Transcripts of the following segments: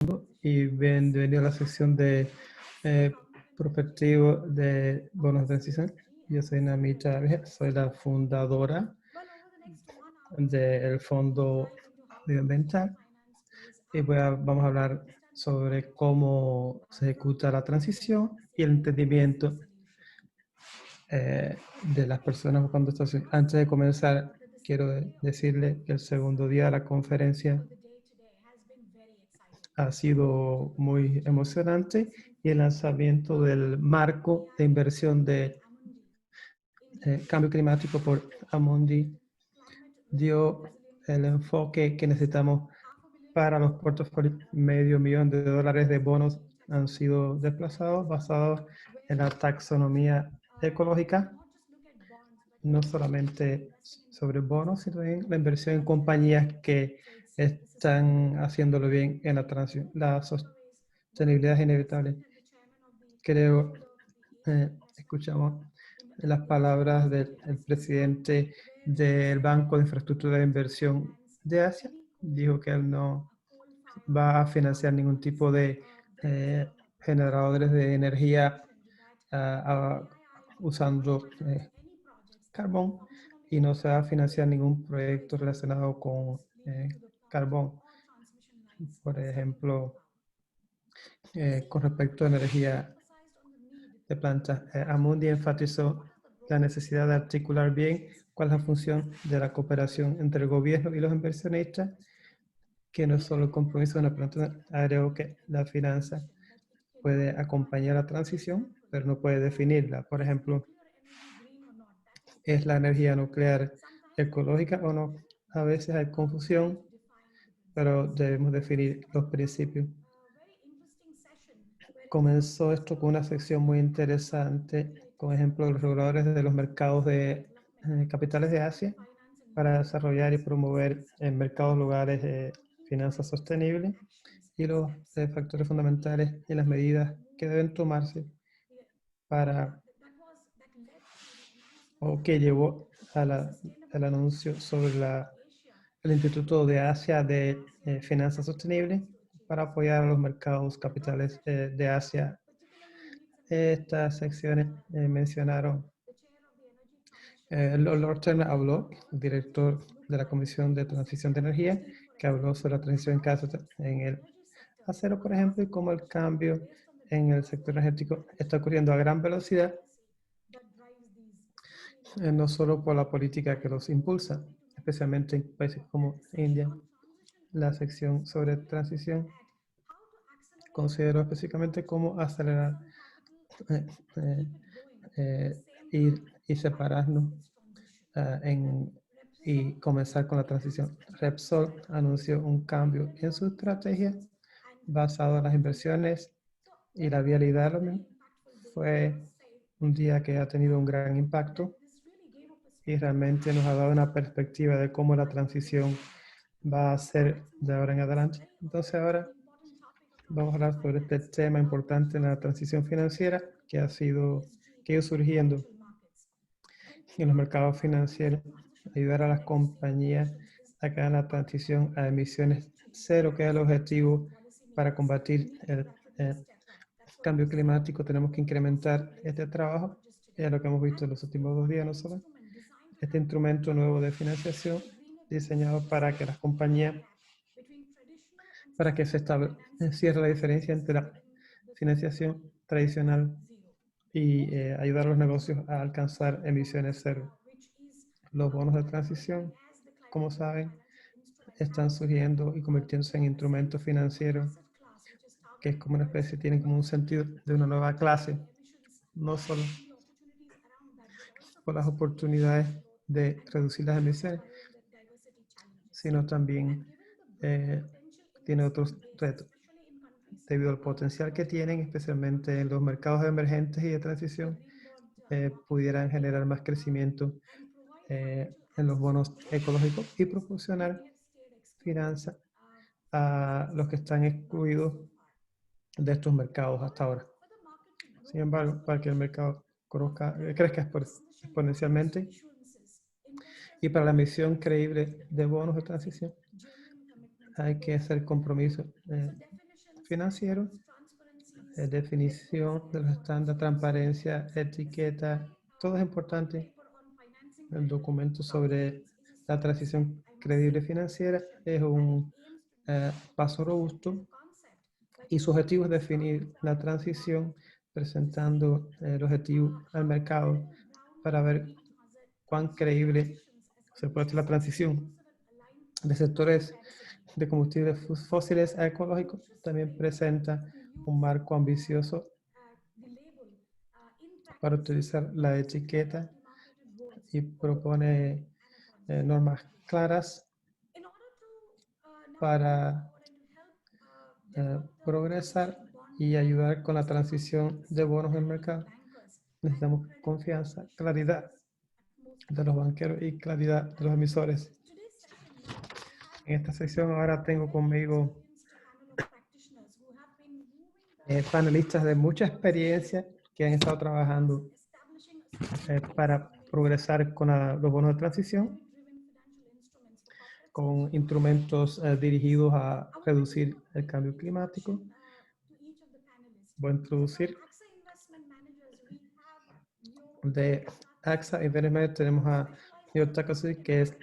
Y bienvenido a la sección de prospectivo de bonos de transición. Yo soy Namita Vega, soy la fundadora del Fondo Medioambiental y vamos a hablar sobre cómo se ejecuta la transición y el entendimiento de las personas buscando esta situación. Antes de comenzar, quiero decirle que el segundo día de la conferencia ha sido muy emocionante y el lanzamiento del marco de inversión de cambio climático por Amundi dio el enfoque que necesitamos para los portafolios. $500,000 de bonos han sido desplazados basados en la taxonomía ecológica, no solamente sobre bonos, sino en la inversión en compañías que están haciéndolo bien en la transición. La sostenibilidad es inevitable. Creo, escuchamos las palabras del presidente del Banco de Infraestructura de Inversión de Asia. Dijo que él no va a financiar ningún tipo de generadores de energía usando carbón, y no se va a financiar ningún proyecto relacionado con carbón. Por ejemplo, con respecto a energía de plantas, Amundi enfatizó la necesidad de articular bien cuál es la función de la cooperación entre el gobierno y los inversionistas, que no es solo el compromiso de una planta. Agregó que la finanza puede acompañar la transición, pero no puede definirla. Por ejemplo, ¿es la energía nuclear ecológica o no? A veces hay confusión, pero debemos definir los principios. Comenzó esto con una sección muy interesante, con ejemplo de los reguladores de los mercados de capitales de Asia para desarrollar y promover en mercados lugares de finanzas sostenibles y los factores fundamentales y las medidas que deben tomarse para, o que llevó al anuncio sobre el Instituto de Asia de Finanzas Sostenibles para apoyar a los mercados capitales de Asia. Estas secciones mencionaron Lord Turner habló, el director de la Comisión de Transición de Energía, que habló sobre la transición en el acero, por ejemplo, y cómo el cambio en el sector energético está ocurriendo a gran velocidad, no solo por la política que los impulsa, especialmente en países como India. La sección sobre transición consideró específicamente cómo acelerar ir y separarnos y comenzar con la transición. Repsol anunció un cambio en su estrategia basado en las inversiones y la vialidad. Fue un día que ha tenido un gran impacto y realmente nos ha dado una perspectiva de cómo la transición va a ser de ahora en adelante. Entonces ahora vamos a hablar sobre este tema importante en la transición financiera que ha ido surgiendo en los mercados financieros, ayudar a las compañías a que hagan la transición a emisiones cero, que es el objetivo para combatir el cambio climático. Tenemos que incrementar este trabajo, es lo que hemos visto en los últimos 2 días, no solo este instrumento nuevo de financiación diseñado para que las compañías, para que se cierre la diferencia entre la financiación tradicional y ayudar a los negocios a alcanzar emisiones cero. Los bonos de transición, como saben, están surgiendo y convirtiéndose en instrumentos financieros que es como una especie, tienen como un sentido de una nueva clase, no solo por las oportunidades de reducir las emisiones, sino también tiene otros retos. Debido al potencial que tienen, especialmente en los mercados emergentes y de transición, pudieran generar más crecimiento en los bonos ecológicos y proporcionar finanzas a los que están excluidos de estos mercados hasta ahora. Sin embargo, para que el mercado crezca exponencialmente y para la emisión creíble de bonos de transición, hay que hacer compromisos financiero, definición de los estándares, transparencia, etiqueta, todo es importante. El documento sobre la transición creíble financiera es un paso robusto y su objetivo es definir la transición presentando el objetivo al mercado para ver cuán creíble se puede hacer la transición de sectores de combustibles fósiles a ecológicos. También presenta un marco ambicioso para utilizar la etiqueta y propone normas claras para progresar y ayudar con la transición de bonos en el mercado. Necesitamos confianza, claridad de los banqueros y claridad de los emisores. En esta sección ahora tengo conmigo panelistas de mucha experiencia que han estado trabajando para progresar con los bonos de transición, con instrumentos dirigidos a reducir el cambio climático. Voy a introducir de AXA Investment tenemos a Joe Takasugi, que es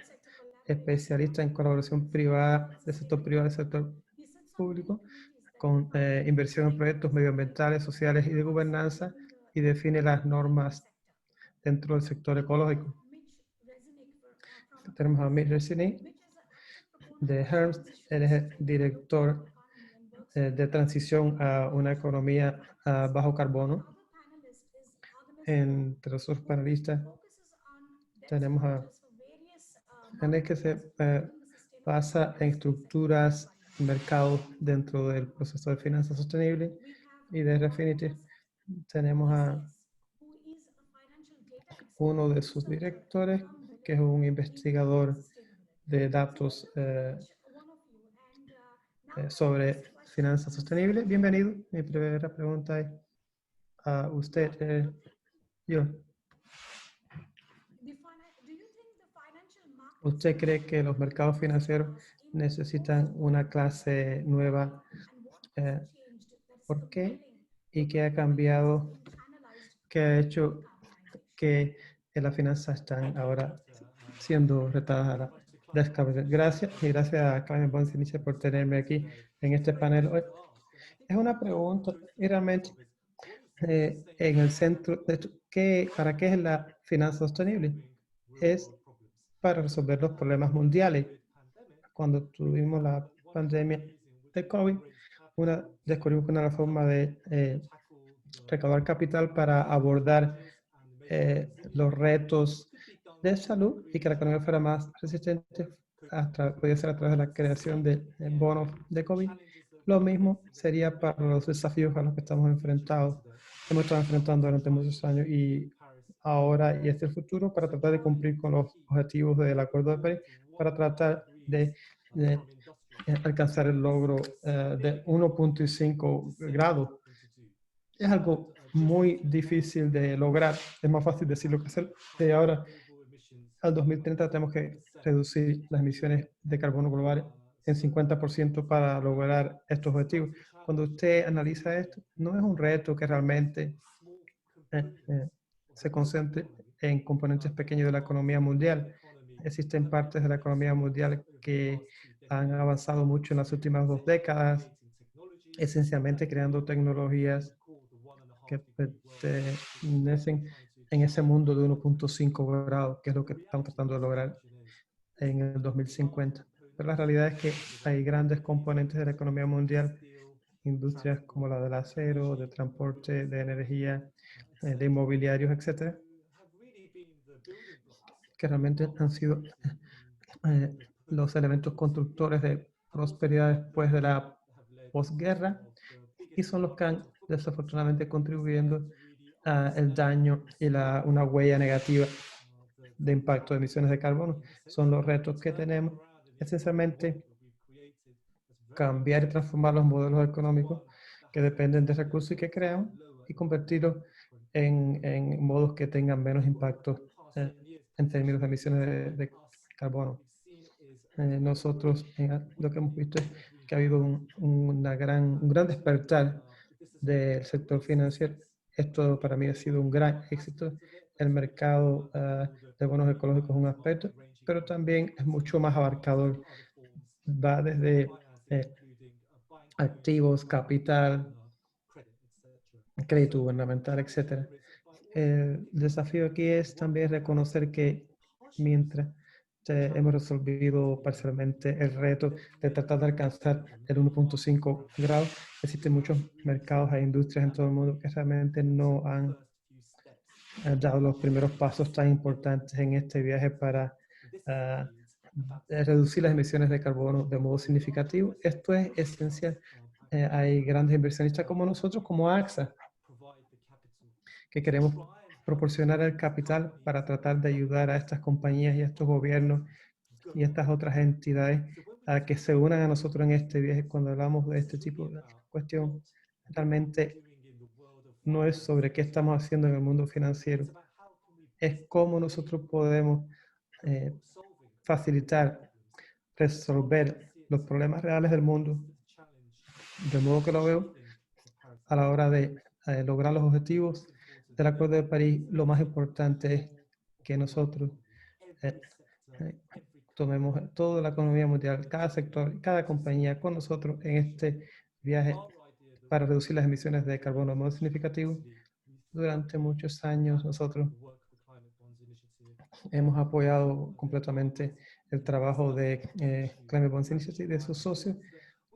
especialista en colaboración privada, del sector privado y del sector público, con inversión en proyectos medioambientales, sociales y de gobernanza, y define las normas dentro del sector ecológico. Tenemos a Mitch Resnick de Hermes, él es el director de transición a una economía a bajo carbono. Entre los panelistas tenemos a Henry, que se basa en estructuras y mercados dentro del proceso de finanzas sostenibles, y de Refinitiv tenemos a uno de sus directores, que es un investigador de datos sobre finanzas sostenibles. Bienvenido. Mi primera pregunta es a usted, yo. ¿Usted cree que los mercados financieros necesitan una clase nueva? ¿Por qué? ¿Y qué ha cambiado? ¿Qué ha hecho que las finanzas están ahora siendo retadas a la descapitalización? Gracias, y gracias a Carmen Bonsinica por tenerme aquí en este panel hoy. Es una pregunta, y realmente en el centro de esto, ¿para qué es la finanza sostenible? Es para resolver los problemas mundiales. Cuando tuvimos la pandemia de COVID, descubrimos una forma de recaudar capital para abordar los retos de salud y que la economía fuera más resistente. Podría ser a través de la creación de bonos de COVID. Lo mismo sería para los desafíos a los que estamos enfrentados. Hemos estado enfrentando durante muchos años y ahora y el futuro, para tratar de cumplir con los objetivos del Acuerdo de París, para tratar de alcanzar el logro de 1.5 grados. Es algo muy difícil de lograr. Es más fácil decirlo que hacerlo. De ahora al 2030 tenemos que reducir las emisiones de carbono globales en 50% para lograr estos objetivos. Cuando usted analiza esto, no es un reto que realmente se concentre en componentes pequeños de la economía mundial. Existen partes de la economía mundial que han avanzado mucho en las últimas 2 décadas, esencialmente creando tecnologías que pertenecen en ese mundo de 1.5 grados, que es lo que estamos tratando de lograr en el 2050. Pero la realidad es que hay grandes componentes de la economía mundial, industrias como la del acero, de transporte, de energía, de inmobiliarios, etcétera, que realmente han sido los elementos constructores de prosperidad después de la posguerra, y son los que han desafortunadamente contribuyendo al daño y una huella negativa de impacto de emisiones de carbono. Son los retos que tenemos, esencialmente cambiar y transformar los modelos económicos que dependen de recursos y que crean, y convertirlos en modos que tengan menos impacto en términos de emisiones de carbono. Nosotros lo que hemos visto es que ha habido un gran despertar del sector financiero. Esto para mí ha sido un gran éxito. El mercado de bonos ecológicos es un aspecto, pero también es mucho más abarcador. Va desde activos, capital, crédito gubernamental, etcétera. El desafío aquí es también reconocer que mientras hemos resolvido parcialmente el reto de tratar de alcanzar el 1.5 grados, existen muchos mercados e industrias en todo el mundo que realmente no han dado los primeros pasos tan importantes en este viaje para reducir las emisiones de carbono de modo significativo. Esto es esencial. Hay grandes inversionistas como nosotros, como AXA, que queremos proporcionar el capital para tratar de ayudar a estas compañías y a estos gobiernos y a estas otras entidades a que se unan a nosotros en este viaje. Cuando hablamos de este tipo de cuestión, realmente no es sobre qué estamos haciendo en el mundo financiero, es cómo nosotros podemos facilitar, resolver los problemas reales del mundo, de modo que lo veo a la hora de lograr los objetivos del Acuerdo de París. Lo más importante es que nosotros tomemos toda la economía mundial, cada sector, cada compañía con nosotros en este viaje para reducir las emisiones de carbono de modo significativo. Durante muchos años nosotros hemos apoyado completamente el trabajo de Climate Bonds Initiative y de sus socios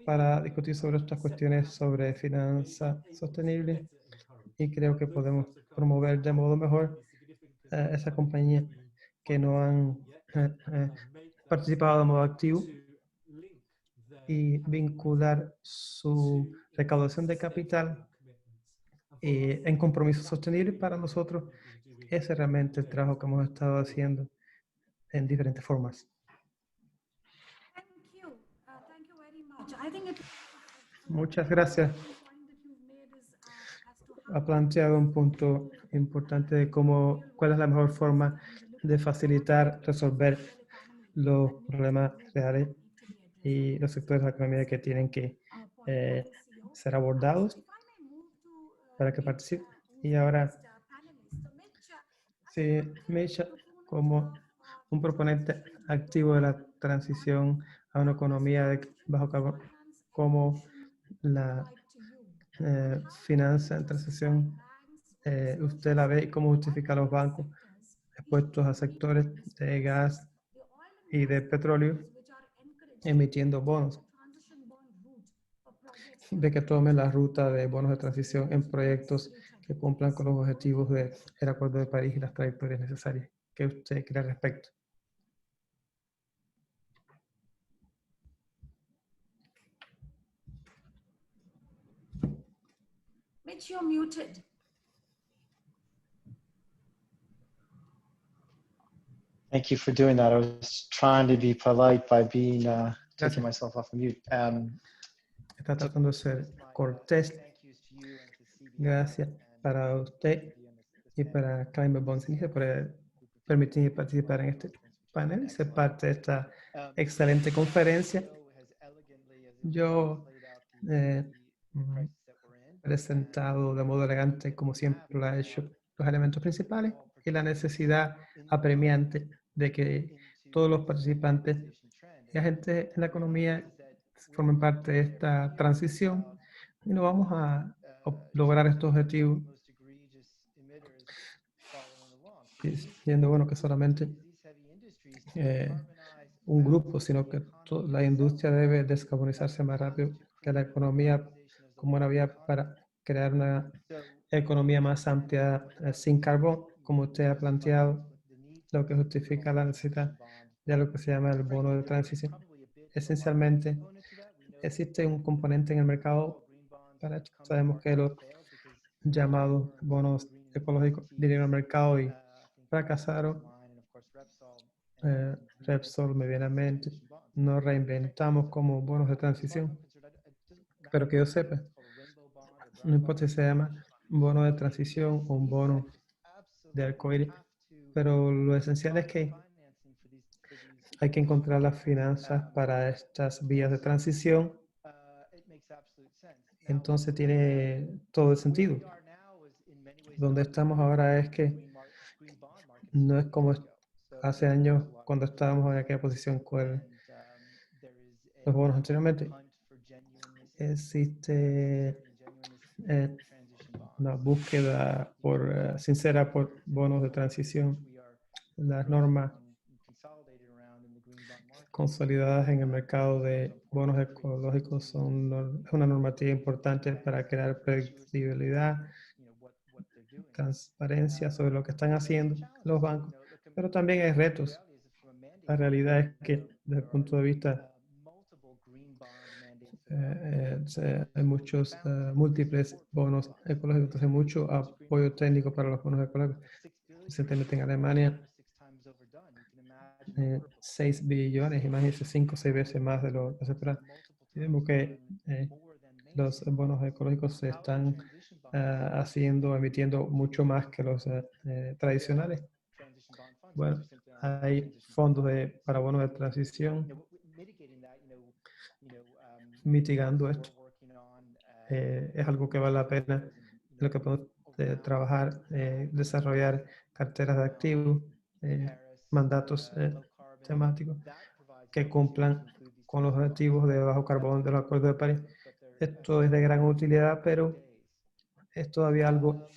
para discutir sobre estas cuestiones sobre finanzas sostenibles, y creo que podemos promover de modo mejor esas compañías que no han participado de modo activo y vincular su recaudación de capital en compromisos sostenibles. Para nosotros ese es realmente el trabajo que hemos estado haciendo en diferentes formas. Muchas gracias. Ha planteado un punto importante de cuál es la mejor forma de facilitar, resolver los problemas reales y los sectores de la economía que tienen que ser abordados para que participen. Y ahora, sí, Misha, como un proponente activo de la transición a una economía de bajo carbono, como la finanza en transición, usted la ve y cómo justifica a los bancos expuestos a sectores de gas y de petróleo emitiendo bonos, de que tomen la ruta de bonos de transición en proyectos que cumplan con los objetivos del Acuerdo de París y las trayectorias necesarias. ¿Qué usted cree al respecto? Mitch, you're muted. Thank you for doing that. I was trying to be polite by being taking myself off mute. Está tratando de ser cortés. Gracias para usted y para Climate Bonds por permitirme participar en este panel y ser parte de esta excelente conferencia. Yo he presentado de modo elegante, como siempre lo ha hecho, los elementos principales y la necesidad apremiante de que todos los participantes y agentes en la economía formen parte de esta transición y no vamos a lograr estos objetivos siendo bueno que solamente un grupo, sino que la industria debe descarbonizarse más rápido que la economía como una vía para crear una economía más amplia sin carbón, como usted ha planteado, lo que justifica la necesidad de lo que se llama el bono de transición. Esencialmente, existe un componente en el mercado para esto. Sabemos que los llamados bonos ecológicos vinieron al mercado y fracasaron. Repsol, medianamente, nos reinventamos como bonos de transición. Pero que yo sepa, no importa si se llama bono de transición o un bono de arcoíris, pero lo esencial es que hay que encontrar las finanzas para estas vías de transición entonces tiene todo el sentido. Donde estamos ahora es que no es como hace años cuando estábamos en aquella posición con los bonos anteriormente. Existe una búsqueda sincera por bonos de transición. Las normas consolidadas en el mercado de bonos ecológicos es una normativa importante para crear predictibilidad, transparencia sobre lo que están haciendo los bancos, pero también hay retos. La realidad es que desde el punto de vista hay muchos múltiples bonos ecológicos, entonces mucho apoyo técnico para los bonos ecológicos. Recientemente en Alemania, 6 billones, imagínense 5 o 6 veces más de lo que se espera. Vemos que los bonos ecológicos se están emitiendo mucho más que los tradicionales. Bueno, hay fondos para bonos de transición mitigando esto. Es algo que vale la pena, lo que podemos trabajar, desarrollar carteras de activos, mandatos temáticos que cumplan con los objetivos de bajo carbono de los acuerdos de París. Esto es de gran utilidad, pero es todavía algo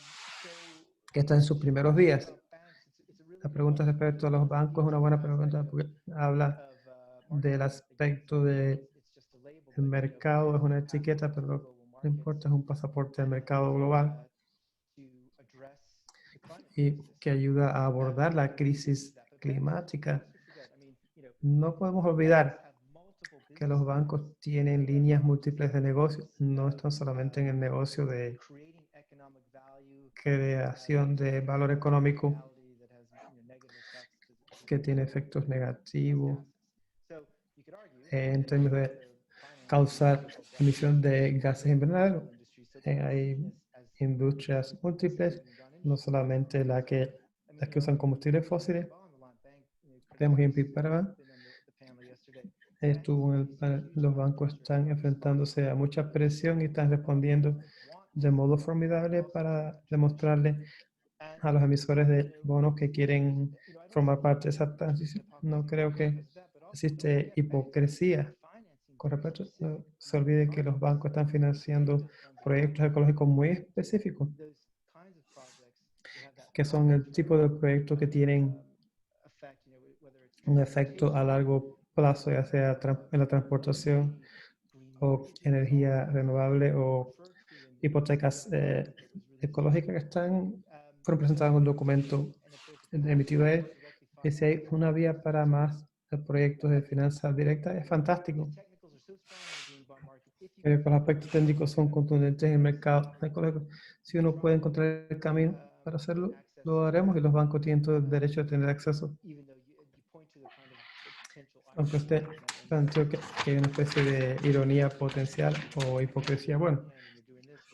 que está en sus primeros días. La pregunta respecto a los bancos es una buena pregunta porque habla del aspecto del mercado, es una etiqueta, pero lo que importa es un pasaporte al mercado global y que ayuda a abordar la crisis climática. No podemos olvidar que los bancos tienen líneas múltiples de negocio, no están solamente en el negocio de creación de valor económico que tiene efectos negativos en términos de causar emisión de gases invernaderos. Hay industrias múltiples, no solamente las que usan combustibles fósiles. Tenemos BNP Paribas. Los bancos están enfrentándose a mucha presión y están respondiendo de modo formidable para demostrarle a los emisores de bonos que quieren formar parte de esa transición. No creo que existe hipocresía con respecto. No se olvide que los bancos están financiando proyectos ecológicos muy específicos, que son el tipo de proyectos que tienen un efecto a largo plazo, ya sea en la transportación o energía renovable o hipotecas ecológicas que fueron presentadas en un documento emitido ahí. Y si hay una vía para más proyectos de finanzas directas, es fantástico. Los aspectos técnicos son contundentes en el mercado ecológico. Si uno puede encontrar el camino para hacerlo, lo haremos y los bancos tienen todo el derecho a tener acceso. Aunque usted planteó que hay una especie de ironía potencial o hipocresía, bueno,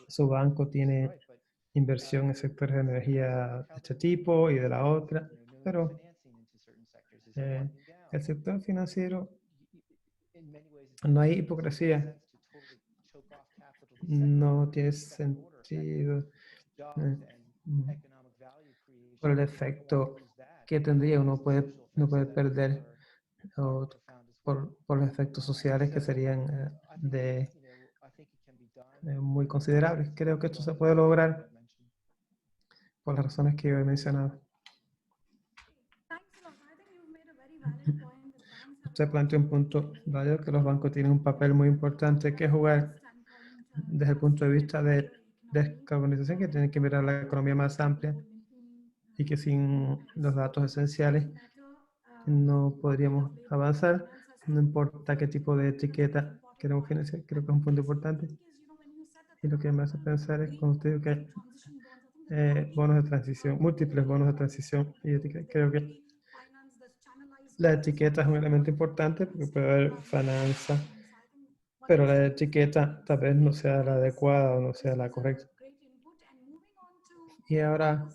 su banco tiene inversión en sectores de energía de este tipo y de la otra, pero el sector financiero no hay hipocresía, no tiene sentido por el efecto que tendría, uno puede perder o por los efectos sociales que serían muy considerables. Creo que esto se puede lograr por las razones que yo he mencionado. Usted planteó un punto válido, que los bancos tienen un papel muy importante que jugar desde el punto de vista de descarbonización, que tienen que mirar la economía más amplia y que sin los datos esenciales no podríamos avanzar, no importa qué tipo de etiqueta queremos financiar. Creo que es un punto importante. Y lo que me hace pensar es cuando usted dice que bonos de transición, múltiples bonos de transición y etiqueta, creo que la etiqueta es un elemento importante porque puede haber finanza, pero la etiqueta tal vez no sea la adecuada o no sea la correcta. Y ahora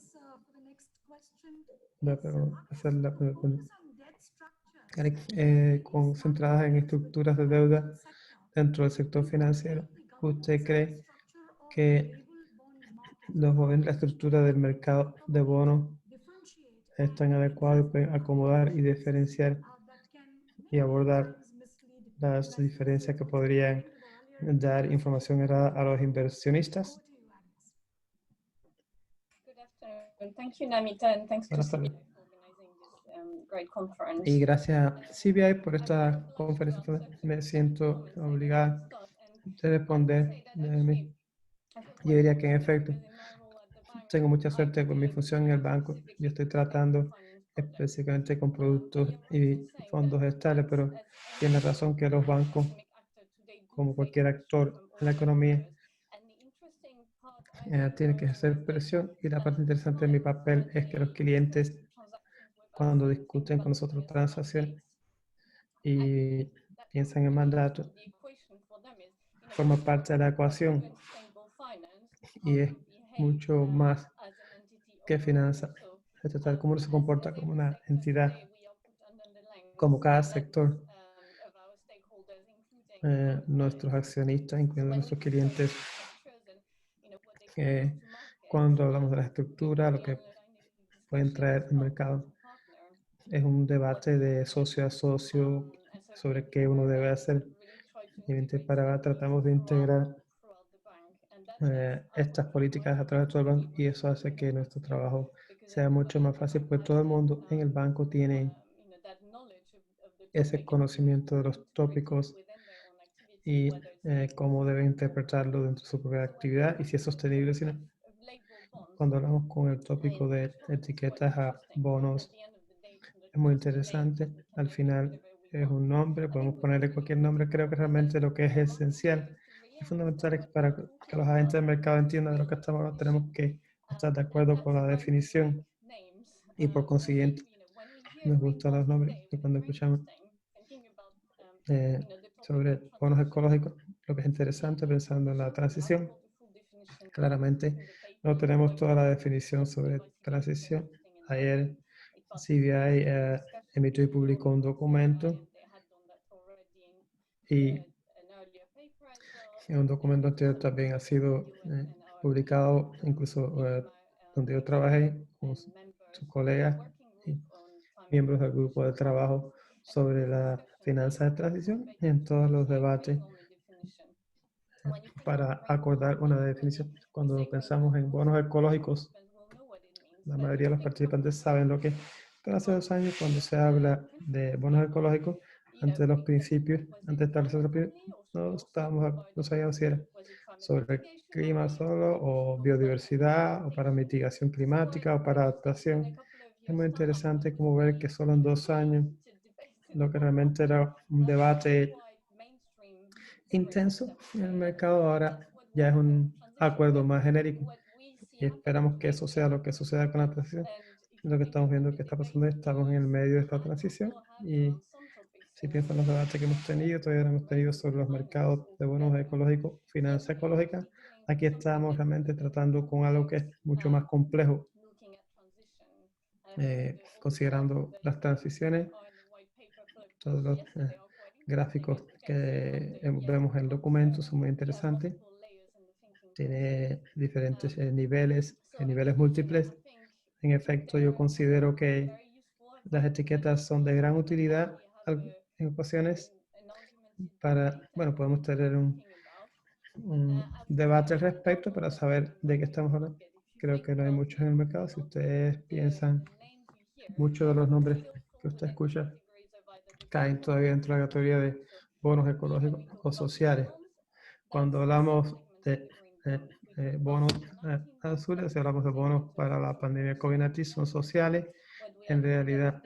voy a hacer la pregunta. Concentradas en estructuras de deuda dentro del sector financiero, ¿usted cree que la estructura del mercado de bonos es tan adecuada y pueden acomodar y diferenciar y abordar las diferencias que podrían dar información errada a los inversionistas. Good afternoon. Thank you, Namita, and thanks to Buenas CBI tardes. for organizing this great conference. Y gracias a CBI por esta conferencia. Me siento obligada a responder de mí. Yo diría que en efecto tengo mucha suerte con mi función en el banco. Yo estoy tratando específicamente con productos y fondos estables, pero tiene razón que los bancos, como cualquier actor en la economía, tienen que ejercer presión. Y la parte interesante de mi papel es que los clientes, cuando discuten con nosotros transacciones y piensan en mandato, forma parte de la ecuación y es mucho más que finanzas. Es tratar cómo se comporta como una entidad, como cada sector, nuestros accionistas, incluyendo nuestros clientes. Cuando hablamos de la estructura, lo que pueden traer al mercado es un debate de socio a socio sobre qué uno debe hacer. Y para tratamos de integrar estas políticas a través de todo el banco, y eso hace que nuestro trabajo sea mucho más fácil, pues todo el mundo en el banco tiene ese conocimiento de los tópicos y cómo debe interpretarlo dentro de su propia actividad y si es sostenible. Si no. Cuando hablamos con el tópico de etiquetas a bonos, es muy interesante. Al final es un nombre, podemos ponerle cualquier nombre. Creo que realmente lo que es esencial y fundamental es que para que los agentes del mercado entiendan de lo que estamos hablando, tenemos que estar de acuerdo con la definición y por consiguiente nos gustan los nombres. Y cuando escuchamos sobre bonos ecológicos, lo que es interesante pensando en la transición, claramente no tenemos toda la definición sobre transición. Ayer CBI emitió y publicó un documento, y un documento anterior también ha sido publicado, incluso donde yo trabajé con sus colegas y miembros del grupo de trabajo sobre la finanza de transición en todos los debates para acordar una definición. Cuando pensamos en bonos ecológicos, la mayoría de los participantes saben lo que es, pero hace 2 años cuando se habla de bonos ecológicos, antes de los principios, antes de establecer los principios, no sabíamos si era sobre el clima solo, o biodiversidad, o para mitigación climática, o para adaptación. Es muy interesante como ver que solo en 2 años, lo que realmente era un debate intenso en el mercado, ahora ya es un acuerdo más genérico. Y esperamos que eso sea lo que suceda con la transición. Lo que estamos viendo que está pasando, estamos en el medio de esta transición, y si piensan los debates que hemos tenido, todavía no hemos tenido sobre los mercados de bonos ecológicos, finanza ecológica. Aquí estamos realmente tratando con algo que es mucho más complejo, considerando las transiciones. Todos los gráficos que vemos en el documento son muy interesantes. Tiene diferentes niveles múltiples. En efecto, yo considero que las etiquetas son de gran utilidad en ocasiones podemos tener un debate al respecto para saber de qué estamos hablando. Creo que no hay muchos en el mercado. Si ustedes piensan, muchos de los nombres que usted escucha caen todavía dentro de la categoría de bonos ecológicos o sociales. Cuando hablamos de bonos azules, si hablamos de bonos para la pandemia COVID-19, son sociales. En realidad,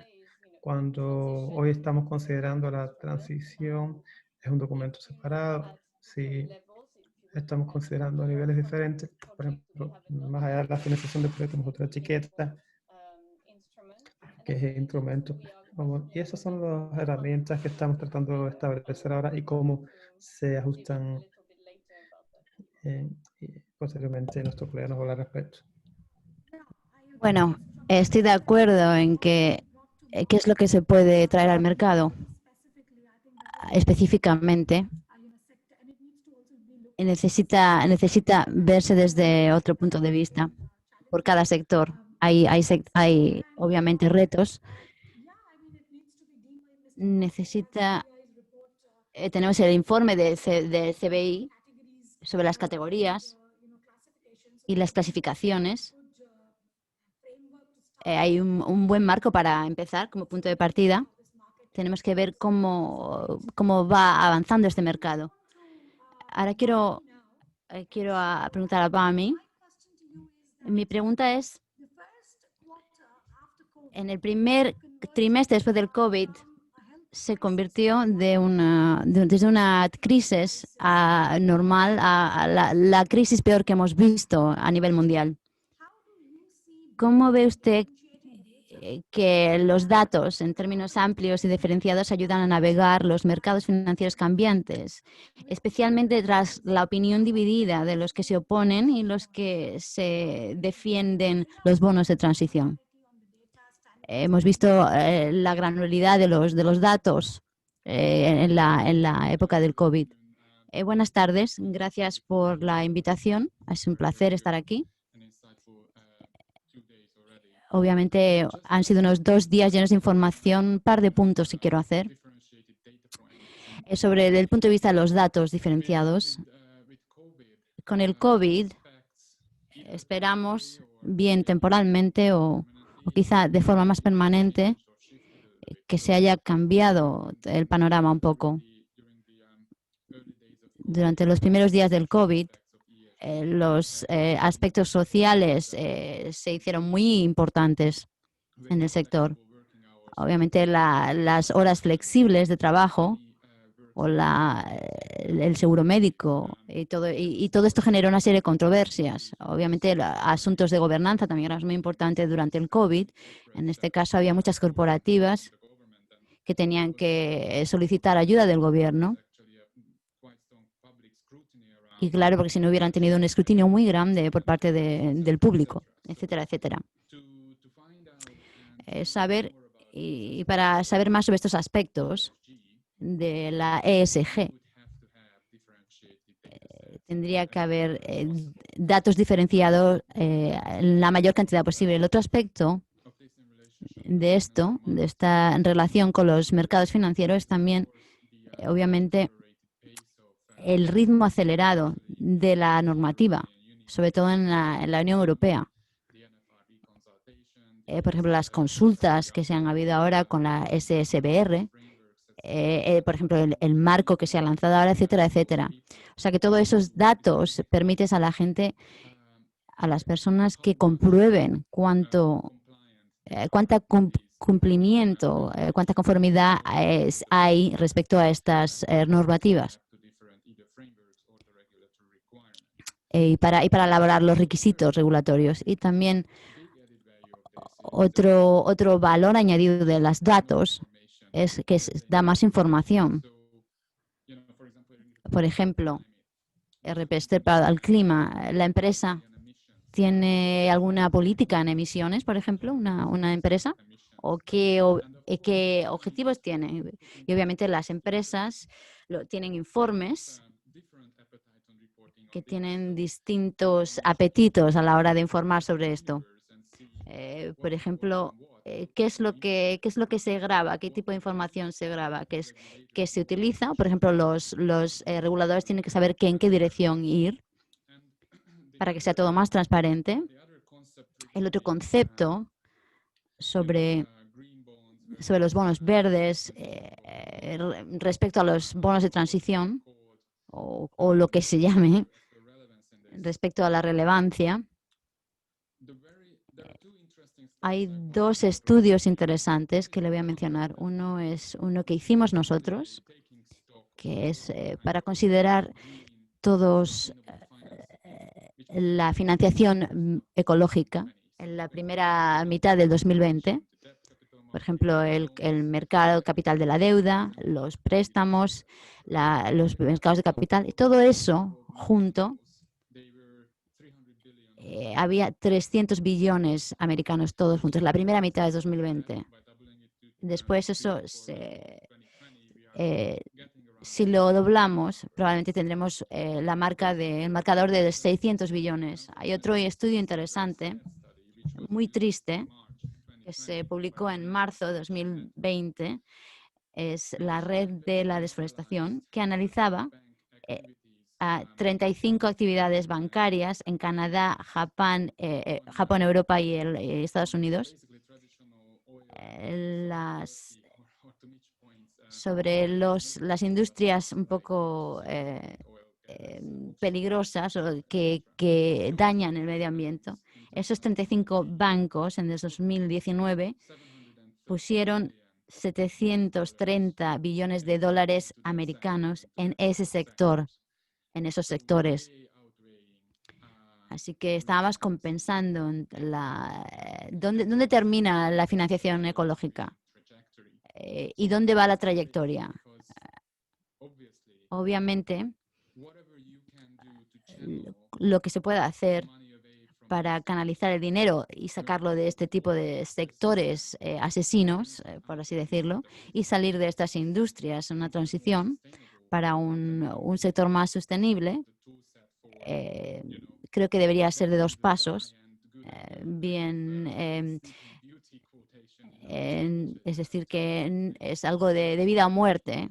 cuando hoy estamos considerando la transición, es un documento separado. Si estamos considerando niveles diferentes, por ejemplo, más allá de la financiación de proyectos, tenemos otra etiqueta, que es instrumento. Y esas son las herramientas que estamos tratando de establecer ahora y cómo se ajustan. Y posteriormente nuestro colega nos hablará al respecto. Bueno, estoy de acuerdo en que qué es lo que se puede traer al mercado específicamente. necesita verse desde otro punto de vista por cada sector. Hay obviamente retos. Tenemos el informe de CBI sobre las categorías y las clasificaciones. Hay un buen marco para empezar como punto de partida. Tenemos que ver cómo va avanzando este mercado. Ahora quiero preguntar a Bami. Mi pregunta es, en el primer trimestre después del COVID, se convirtió desde una crisis normal a la crisis peor que hemos visto a nivel mundial. ¿Cómo ve usted que los datos en términos amplios y diferenciados ayudan a navegar los mercados financieros cambiantes, especialmente tras la opinión dividida de los que se oponen y los que se defienden los bonos de transición? Hemos visto la granularidad de los datos en la época del COVID. Buenas tardes, gracias por la invitación. Es un placer estar aquí. Obviamente han sido unos 2 días llenos de información, un par de puntos que quiero hacer. Sobre el punto de vista de los datos diferenciados, con el COVID esperamos, bien temporalmente o quizá de forma más permanente, que se haya cambiado el panorama un poco. Durante los primeros días del COVID, los aspectos sociales se hicieron muy importantes en el sector. Obviamente las horas flexibles de trabajo o el seguro médico y todo esto generó una serie de controversias. Obviamente asuntos de gobernanza también eran muy importantes durante el COVID. En este caso había muchas corporativas que tenían que solicitar ayuda del gobierno. Y claro, porque si no hubieran tenido un escrutinio muy grande por parte del público, etcétera, etcétera. Para saber más sobre estos aspectos de la ESG, tendría que haber datos diferenciados en la mayor cantidad posible. El otro aspecto de esta relación con los mercados financieros es también, obviamente, el ritmo acelerado de la normativa, sobre todo en la Unión Europea. Por ejemplo, las consultas que se han habido ahora con la SSBR, por ejemplo, el marco que se ha lanzado ahora, etcétera, etcétera. O sea que todos esos datos permiten a la gente, a las personas que comprueben cuánta cumplimiento, cuánta conformidad hay respecto a estas normativas. Y para elaborar los requisitos regulatorios. Y también otro valor añadido de los datos es que da más información. Por ejemplo, respecto al clima, la empresa tiene alguna política en emisiones, por ejemplo, una empresa, o qué objetivos tiene. Y obviamente las empresas tienen informes que tienen distintos apetitos a la hora de informar sobre esto. Por ejemplo, ¿qué es lo que se graba? ¿Qué tipo de información se graba? ¿Qué se utiliza? Por ejemplo, los reguladores tienen que saber en qué dirección ir para que sea todo más transparente. El otro concepto sobre los bonos verdes respecto a los bonos de transición o lo que se llame respecto a la relevancia. Hay 2 estudios interesantes que le voy a mencionar. Uno es uno que hicimos nosotros, que es para considerar todos la financiación ecológica en la primera mitad del 2020. Por ejemplo, el mercado capital de la deuda, los préstamos, los mercados de capital, y todo eso junto. Había 300 billones americanos todos juntos, la primera mitad de 2020. Después eso si lo doblamos, probablemente tendremos el marcador de 600 billones. Hay otro estudio interesante, muy triste, que se publicó en marzo de 2020, es la red de la desforestación, que analizaba a 35 actividades bancarias en Canadá, Japón, Europa y Estados Unidos, sobre las industrias un poco peligrosas o que dañan el medio ambiente. Esos 35 bancos en el 2019 pusieron 730 billones de dólares americanos en ese sector, en esos sectores. Así que estábamos compensando dónde termina la financiación ecológica y dónde va la trayectoria. Obviamente, lo que se puede hacer para canalizar el dinero y sacarlo de este tipo de sectores asesinos, por así decirlo, y salir de estas industrias, una transición para un sector más sostenible, creo que debería ser de 2 pasos. Es decir, que es algo de vida o muerte,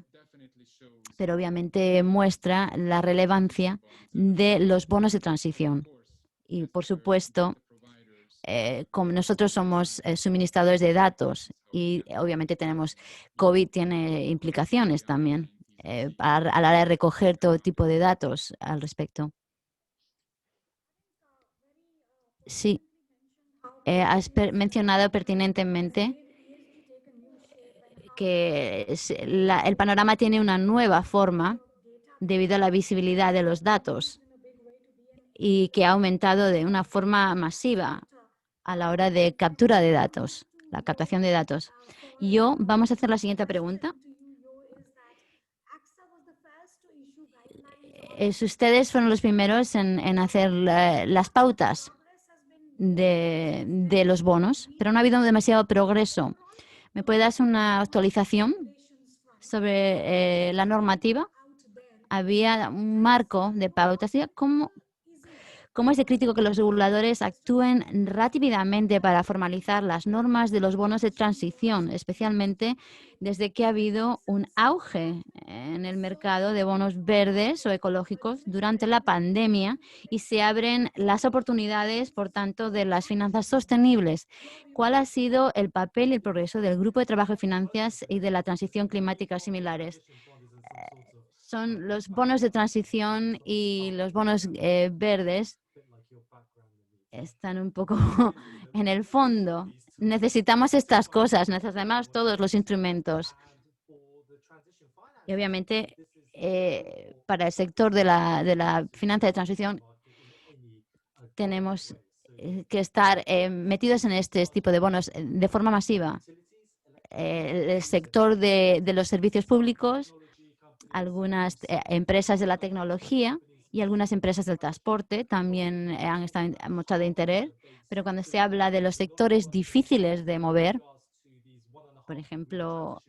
pero obviamente muestra la relevancia de los bonos de transición. Y, por supuesto, como nosotros somos suministradores de datos y obviamente COVID tiene implicaciones también a la hora de recoger todo tipo de datos al respecto. Sí, has mencionado pertinentemente que el panorama tiene una nueva forma debido a la visibilidad de los datos y que ha aumentado de una forma masiva a la hora de captura de datos, la captación de datos. Vamos a hacer la siguiente pregunta. Ustedes fueron los primeros en hacer las pautas de los bonos, pero no ha habido demasiado progreso. ¿Me puede dar una actualización sobre la normativa? Había un marco de pautas. ¿Cómo es de crítico que los reguladores actúen rápidamente para formalizar las normas de los bonos de transición, especialmente desde que ha habido un auge en el mercado de bonos verdes o ecológicos durante la pandemia y se abren las oportunidades, por tanto, de las finanzas sostenibles? ¿Cuál ha sido el papel y el progreso del Grupo de Trabajo de Finanzas y de la Transición Climática similares? Son los bonos de transición y los bonos verdes están un poco en el fondo. Necesitamos estas cosas, necesitamos todos los instrumentos. Y obviamente, para el sector de la finanza de transición, tenemos que estar metidos en este tipo de bonos de forma masiva. El sector de los servicios públicos, algunas empresas de la tecnología y algunas empresas del transporte también han mostrado interés, pero cuando se habla de los sectores difíciles de mover, por ejemplo,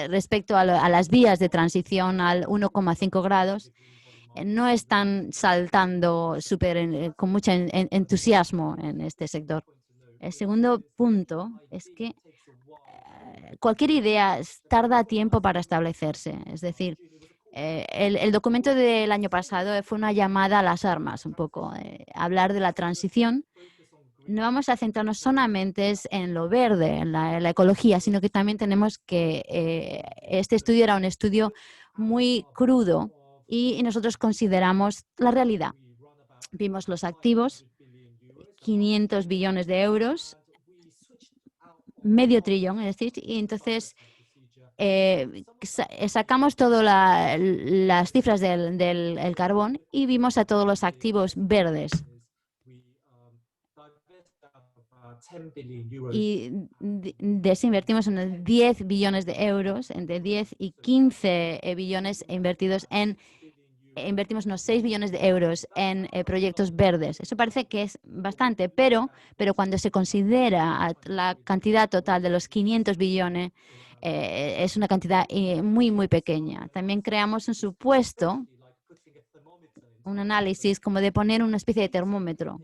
respecto a las vías de transición al 1,5 grados, no están saltando con mucho entusiasmo en este sector. El segundo punto es que cualquier idea tarda tiempo para establecerse. Es decir, el documento del año pasado fue una llamada a las armas, un poco, hablar de la transición. No vamos a centrarnos solamente en lo verde, en la ecología, sino que también tenemos que este estudio era un estudio muy crudo y nosotros consideramos la realidad. Vimos los activos, 500 billones de euros, medio trillón, es decir, y entonces sacamos todas las cifras del carbón y vimos a todos los activos verdes. Y desinvertimos unos 10 billones de euros, entre 10 y 15 billones invertimos unos 6 billones de euros en proyectos verdes. Eso parece que es bastante, pero cuando se considera la cantidad total de los 500 billones, es una cantidad muy, muy pequeña. También creamos un supuesto, un análisis como de poner una especie de termómetro.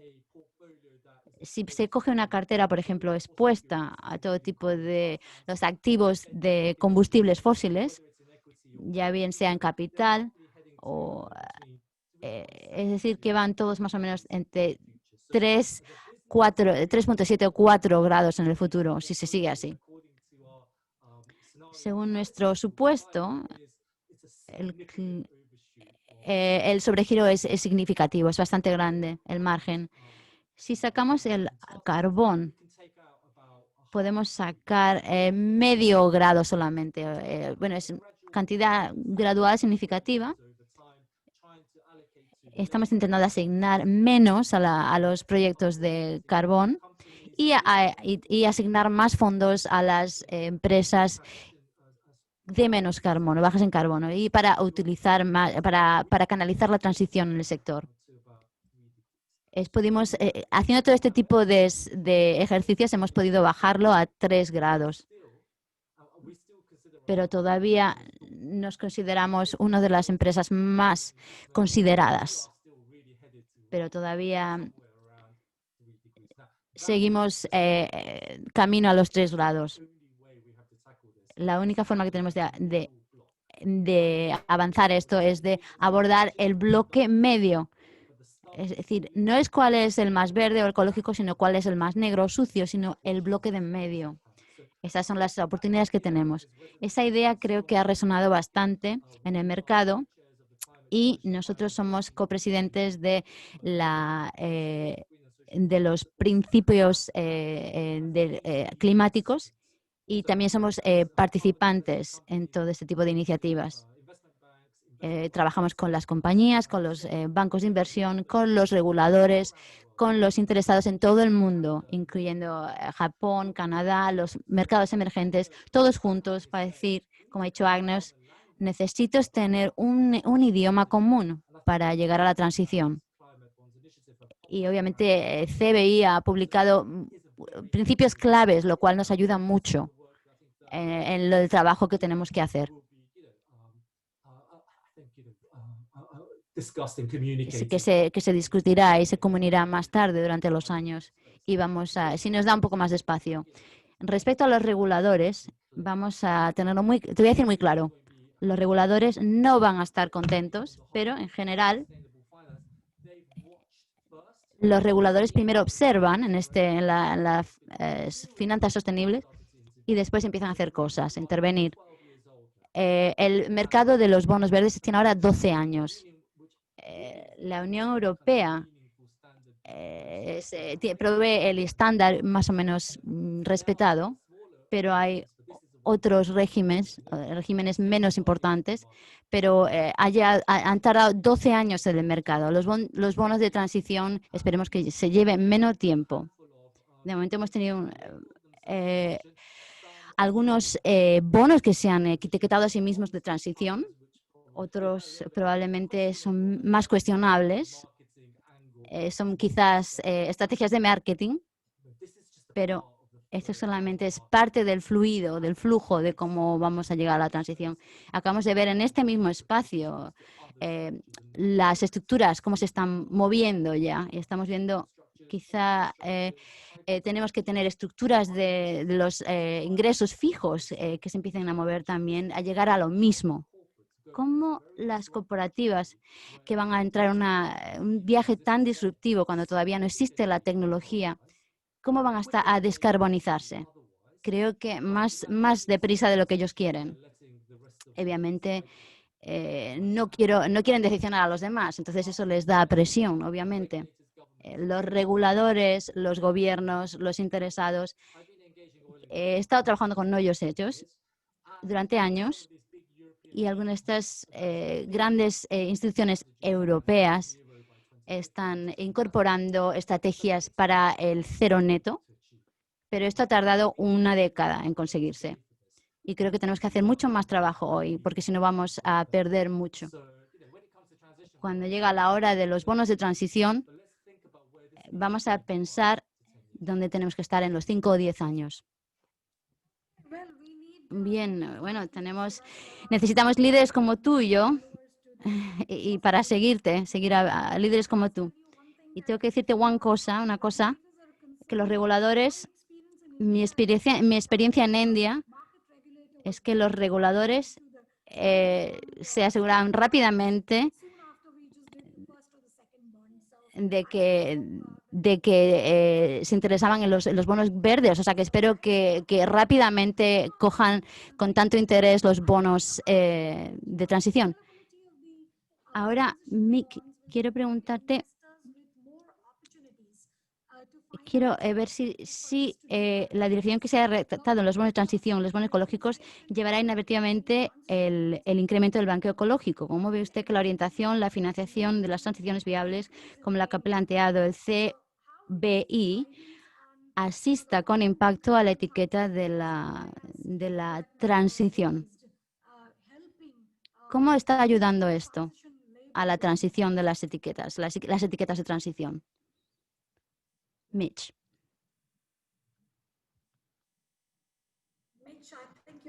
Si se coge una cartera, por ejemplo, expuesta a todo tipo de los activos de combustibles fósiles, ya bien sea en capital o, es decir, que van todos más o menos entre 3.7 o 4 grados en el futuro, si se sigue así. Según nuestro supuesto, el sobregiro es significativo, es bastante grande el margen. Si sacamos el carbón, podemos sacar medio grado solamente. Bueno, es cantidad gradual significativa. Estamos intentando asignar menos a los proyectos de carbón y asignar más fondos a las empresas de menos carbono, bajas en carbono, y para utilizar más, para canalizar la transición en el sector. Haciendo todo este tipo de ejercicios hemos podido bajarlo a 3 grados. Pero todavía nos consideramos una de las empresas más consideradas. Pero todavía seguimos camino a los 3 grados. La única forma que tenemos de avanzar esto es de abordar el bloque medio. Es decir, no es cuál es el más verde o ecológico, sino cuál es el más negro o sucio, sino el bloque de en medio. Esas son las oportunidades que tenemos. Esa idea creo que ha resonado bastante en el mercado y nosotros somos copresidentes de los principios climáticos y también somos participantes en todo este tipo de iniciativas. Trabajamos con las compañías, con los bancos de inversión, con los reguladores, con los interesados en todo el mundo, incluyendo Japón, Canadá, los mercados emergentes, todos juntos para decir, como ha dicho Agnes, necesito tener un idioma común para llegar a la transición. Y obviamente CBI ha publicado principios claves, lo cual nos ayuda mucho en el trabajo que tenemos que hacer. Que se discutirá y se comunicará más tarde durante los años y si nos da un poco más de espacio. Respecto a los reguladores, vamos a tenerlo te voy a decir muy claro, los reguladores no van a estar contentos, pero en general los reguladores primero observan en las finanzas sostenibles y después empiezan a hacer cosas, a intervenir. El mercado de los bonos verdes tiene ahora 12 años. La Unión Europea provee el estándar más o menos respetado, pero hay otros regímenes menos importantes, pero han tardado 12 años en el mercado. Los bonos de transición esperemos que se lleven menos tiempo. De momento hemos tenido algunos bonos que se han etiquetado a sí mismos de transición. Otros probablemente son más cuestionables, son quizás estrategias de marketing, pero esto solamente es parte del flujo de cómo vamos a llegar a la transición. Acabamos de ver en este mismo espacio las estructuras, cómo se están moviendo ya, y estamos viendo quizá tenemos que tener estructuras de los ingresos fijos que se empiecen a mover también, a llegar a lo mismo. ¿Cómo las corporativas que van a entrar en un viaje tan disruptivo cuando todavía no existe la tecnología, cómo van a descarbonizarse? Creo que más deprisa de lo que ellos quieren. Obviamente no quieren decepcionar a los demás, entonces eso les da presión, obviamente. Los reguladores, los gobiernos, los interesados. He estado trabajando con ellos durante años. Y algunas de estas grandes instituciones europeas están incorporando estrategias para el cero neto, pero esto ha tardado una década en conseguirse. Y creo que tenemos que hacer mucho más trabajo hoy, porque si no vamos a perder mucho. Cuando llega la hora de los bonos de transición, vamos a pensar dónde tenemos que estar en los 5 o 10 años. Bien, bueno, necesitamos líderes como tú y yo y para seguir a líderes como tú. Y tengo que decirte una cosa, que los reguladores, mi experiencia en India es que los reguladores se aseguraban rápidamente de que se interesaban en los bonos verdes. O sea, que espero que rápidamente cojan con tanto interés los bonos de transición. Ahora, Mick, quiero preguntarte, quiero ver si la dirección que se ha retratado en los bonos de transición, los bonos ecológicos, llevará inadvertidamente el incremento del banqueo ecológico. ¿Cómo ve usted que la orientación, la financiación de las transiciones viables, como la que ha planteado el CBI, asista con impacto a la etiqueta de la transición? ¿Cómo está ayudando esto a la transición de las etiquetas de transición? Mitch.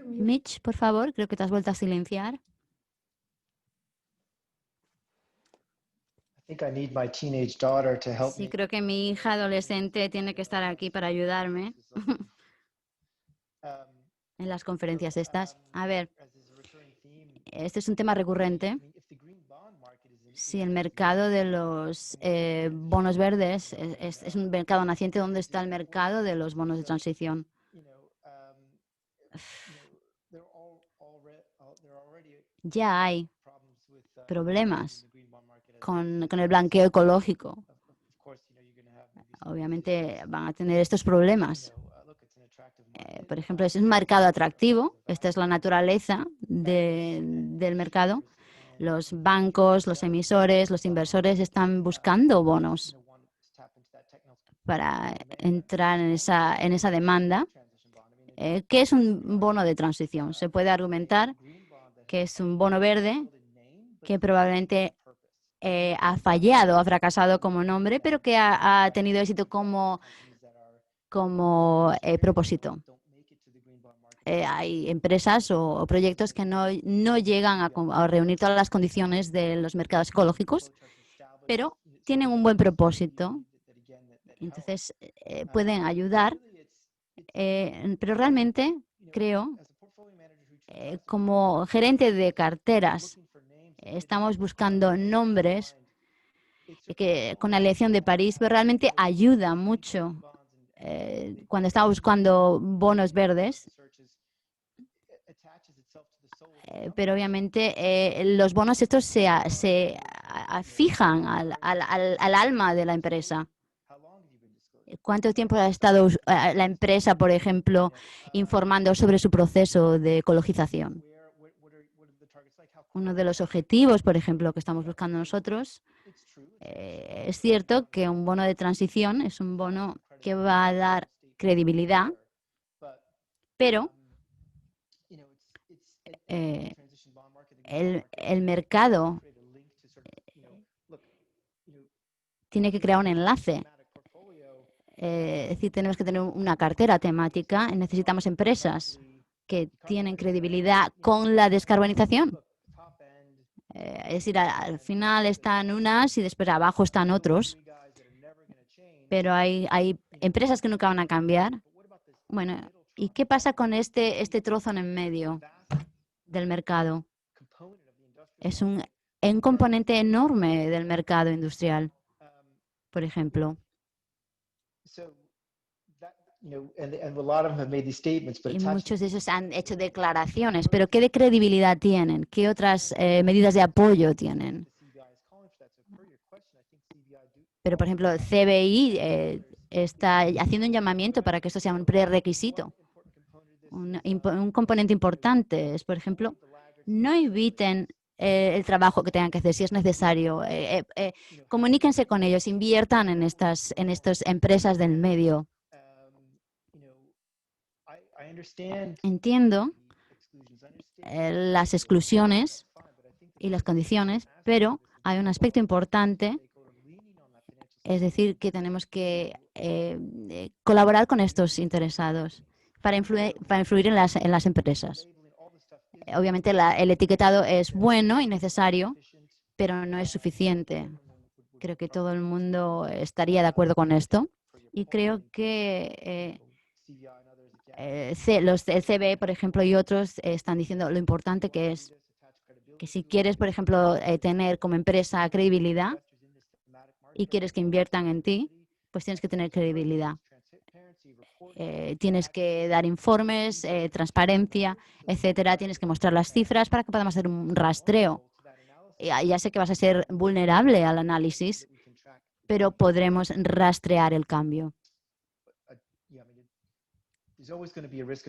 Mitch, por favor, creo que te has vuelto a silenciar. I think I need my teenage daughter to help Sí, me. creo que mi hija adolescente tiene que estar aquí para ayudarme en las conferencias estas. A ver, este es un tema recurrente. Si el mercado de los bonos verdes es un mercado naciente, ¿dónde está el mercado de los bonos de transición? Ya hay problemas con el blanqueo ecológico. Obviamente van a tener estos problemas. Por ejemplo, es un mercado atractivo. Esta es la naturaleza del mercado. Los bancos, los emisores, los inversores están buscando bonos para entrar en esa demanda. ¿Qué es un bono de transición? Se puede argumentar que es un bono verde que probablemente ha fallado, ha fracasado como nombre, pero que ha tenido éxito como propósito. Hay empresas o proyectos que no llegan a reunir todas las condiciones de los mercados ecológicos, pero tienen un buen propósito. Entonces, pueden ayudar, pero realmente creo, como gerente de carteras, estamos buscando nombres que con la elección de París, pero realmente ayuda mucho cuando estamos buscando bonos verdes. Pero obviamente los bonos estos se fijan al alma de la empresa. ¿Cuánto tiempo ha estado la empresa, por ejemplo, informando sobre su proceso de ecologización? Uno de los objetivos, por ejemplo, que estamos buscando nosotros, es cierto que un bono de transición es un bono que va a dar credibilidad, pero el mercado tiene que crear un enlace. Es decir, tenemos que tener una cartera temática. Necesitamos empresas que tienen credibilidad con la descarbonización. Es decir, al final están unas y después abajo están otros. Pero hay empresas que nunca van a cambiar. Bueno, ¿y qué pasa con este trozo en el medio del mercado? Es un componente enorme del mercado industrial, por ejemplo. Y muchos de esos han hecho declaraciones, pero ¿qué de credibilidad tienen? ¿Qué otras medidas de apoyo tienen? Pero, por ejemplo, el CBI está haciendo un llamamiento para que esto sea un prerequisito. Un componente importante es, por ejemplo, no eviten el trabajo que tengan que hacer si es necesario. Comuníquense con ellos, inviertan en estas empresas del medio. Entiendo las exclusiones y las condiciones, pero hay un aspecto importante, es decir, que tenemos que colaborar con estos interesados. para influir en las empresas. Obviamente el etiquetado es bueno y necesario, pero no es suficiente. Creo que todo el mundo estaría de acuerdo con esto. Y creo que el CBE, por ejemplo, y otros están diciendo lo importante que es que si quieres, por ejemplo, tener como empresa credibilidad y quieres que inviertan en ti, pues tienes que tener credibilidad. Tienes que dar informes, transparencia, etcétera. Tienes que mostrar las cifras para que podamos hacer un rastreo. Ya sé que vas a ser vulnerable al análisis, pero podremos rastrear el cambio.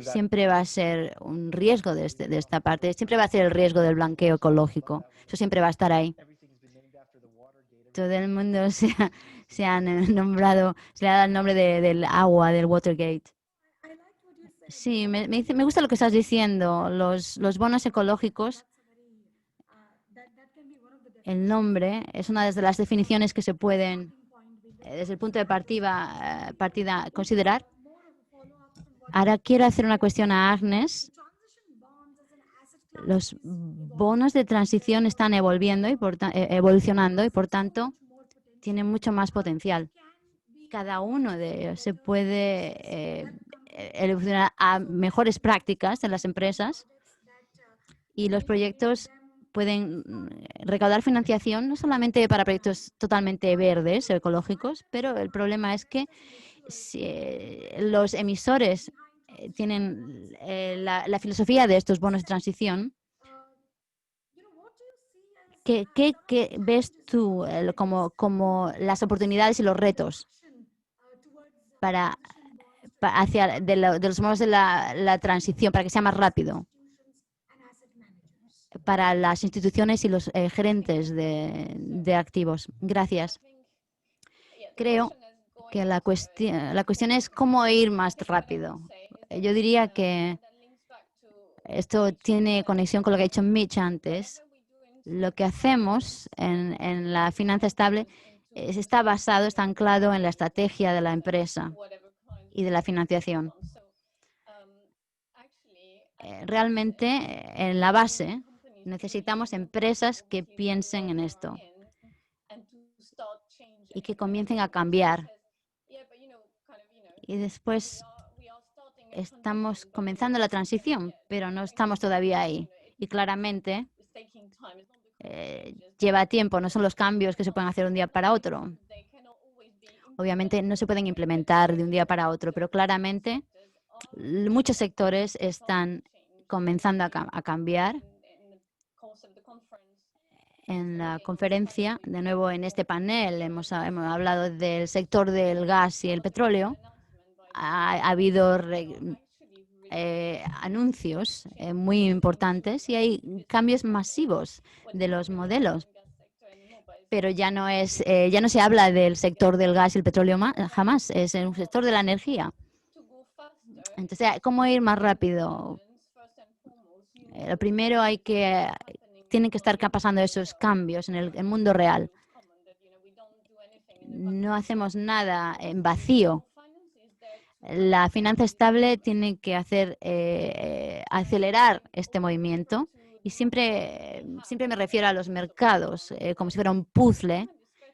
Siempre va a ser un riesgo de esta parte. Siempre va a ser el riesgo del blanqueo ecológico. Eso siempre va a estar ahí. Todo el mundo se ha nombrado, se le ha dado el nombre del agua, del Watergate. Sí, me gusta lo que estás diciendo. Los bonos ecológicos, el nombre es una de las definiciones que se pueden, desde el punto de partida considerar. Ahora quiero hacer una cuestión a Agnes. Los bonos de transición están evolucionando y, por tanto, tienen mucho más potencial. Cada uno de ellos se puede evolucionar a mejores prácticas en las empresas y los proyectos pueden recaudar financiación no solamente para proyectos totalmente verdes o ecológicos, pero el problema es que si los emisores tienen la filosofía de estos bonos de transición, ¿qué ves tú como las oportunidades y los retos de los modos de la transición para que sea más rápido para las instituciones y los gerentes de activos? Gracias. Creo que la cuestión es cómo ir más rápido. Yo diría que esto tiene conexión con lo que ha dicho Mitch antes. Lo que hacemos en la finanza estable está anclado en la estrategia de la empresa y de la financiación. Realmente, en la base, necesitamos empresas que piensen en esto y que comiencen a cambiar. Y después estamos comenzando la transición, pero no estamos todavía ahí. Y claramente lleva tiempo, no son los cambios que se pueden hacer de un día para otro. Obviamente no se pueden implementar de un día para otro, pero claramente muchos sectores están comenzando a cambiar. En la conferencia, de nuevo en este panel, hemos hablado del sector del gas y el petróleo. Ha habido anuncios muy importantes y hay cambios masivos de los modelos. Pero ya no se habla del sector del gas y el petróleo jamás, es el sector de la energía. Entonces, ¿cómo ir más rápido? Lo primero tienen que estar pasando esos cambios en el mundo real. No hacemos nada en vacío. La finanza estable tiene que acelerar este movimiento y siempre me refiero a los mercados como si fuera un puzzle.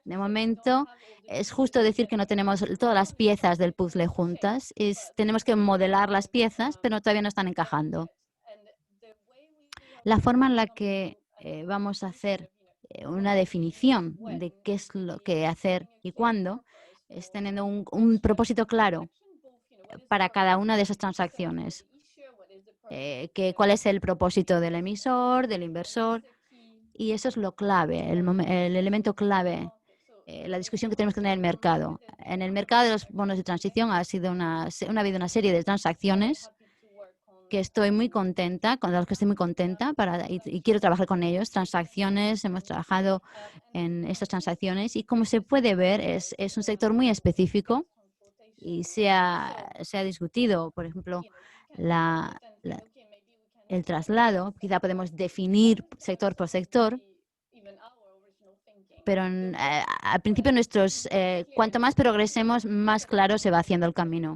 De momento es justo decir que no tenemos todas las piezas del puzzle juntas. Tenemos que modelar las piezas, pero todavía no están encajando. La forma en la que vamos a hacer una definición de qué es lo que hacer y cuándo es teniendo un propósito claro para cada una de esas transacciones. ¿Cuál es el propósito del emisor, del inversor? Y eso es lo clave, el elemento clave, la discusión que tenemos que tener en el mercado. En el mercado de los bonos de transición ha habido una serie de transacciones que estoy muy contenta, con las que estoy muy contenta y quiero trabajar con ellos. Transacciones, hemos trabajado en estas transacciones y como se puede ver es un sector muy específico y se ha discutido, por ejemplo, el traslado. Quizá podemos definir sector por sector, pero al principio cuanto más progresemos, más claro se va haciendo el camino.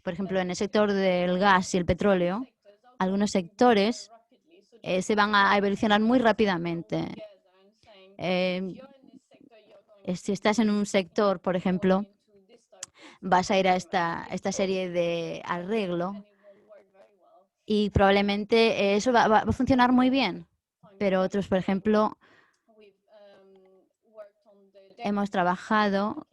Por ejemplo, en el sector del gas y el petróleo, algunos sectores se van a evolucionar muy rápidamente. Si estás en un sector, por ejemplo, vas a ir a esta serie de arreglo y probablemente eso va a funcionar muy bien. Pero otros, por ejemplo, hemos trabajado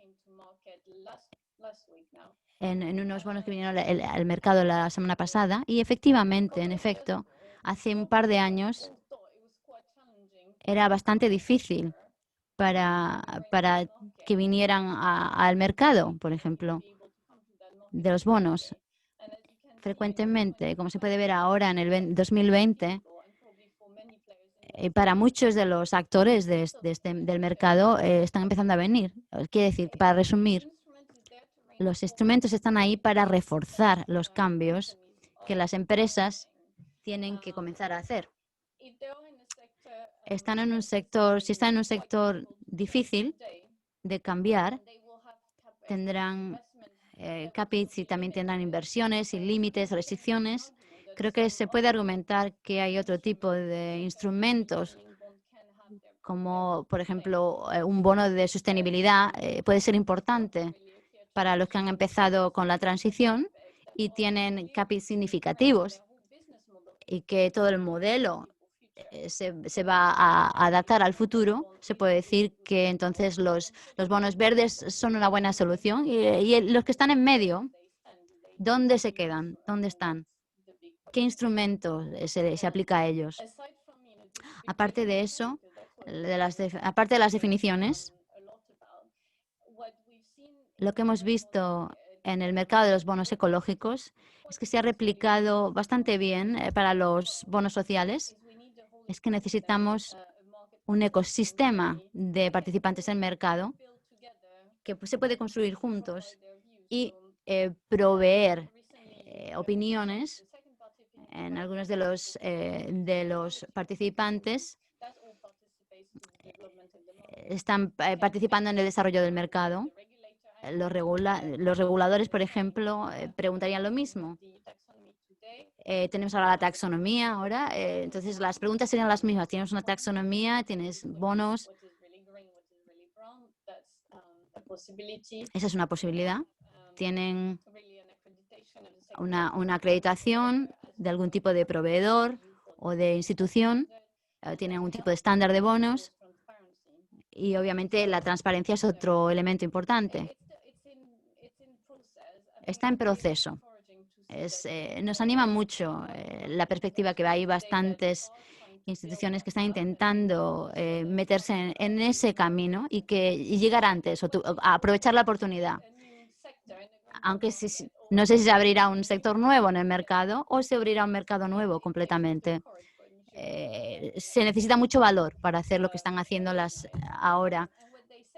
en unos bonos que vinieron al mercado la semana pasada y efectivamente, en efecto, hace un par de años era bastante difícil para que vinieran al mercado, por ejemplo, de los bonos. Frecuentemente, como se puede ver ahora en el 2020, para muchos de los actores del mercado están empezando a venir. Quiere decir, para resumir, los instrumentos están ahí para reforzar los cambios que las empresas tienen que comenzar a hacer. Si están en un sector difícil de cambiar, tendrán capits y también tendrán inversiones y límites, restricciones. Creo que se puede argumentar que hay otro tipo de instrumentos, como por ejemplo un bono de sostenibilidad, puede ser importante para los que han empezado con la transición y tienen capis significativos y que todo el modelo se va a adaptar al futuro. Se puede decir que entonces los bonos verdes son una buena solución y los que están en medio, ¿dónde se quedan? ¿Dónde están? ¿Qué instrumento se aplica a ellos? Aparte de eso, aparte de las definiciones, lo que hemos visto en el mercado de los bonos ecológicos es que se ha replicado bastante bien para los bonos sociales. Es que necesitamos un ecosistema de participantes en el mercado que se puede construir juntos y proveer opiniones en algunos de los participantes. Están participando en el desarrollo del mercado. Los reguladores, por ejemplo, preguntarían lo mismo. Tenemos ahora la taxonomía, entonces las preguntas serían las mismas. Tienes una taxonomía, tienes bonos. Esa es una posibilidad. Tienen una acreditación de algún tipo de proveedor o de institución. Tienen un tipo de estándar de bonos. Y obviamente la transparencia es otro elemento importante. Está en proceso. Nos anima mucho la perspectiva que hay bastantes instituciones que están intentando meterse en ese camino y llegar antes o aprovechar la oportunidad. Aunque no sé si se abrirá un sector nuevo en el mercado o se abrirá un mercado nuevo completamente. Se necesita mucho valor para hacer lo que están haciendo ahora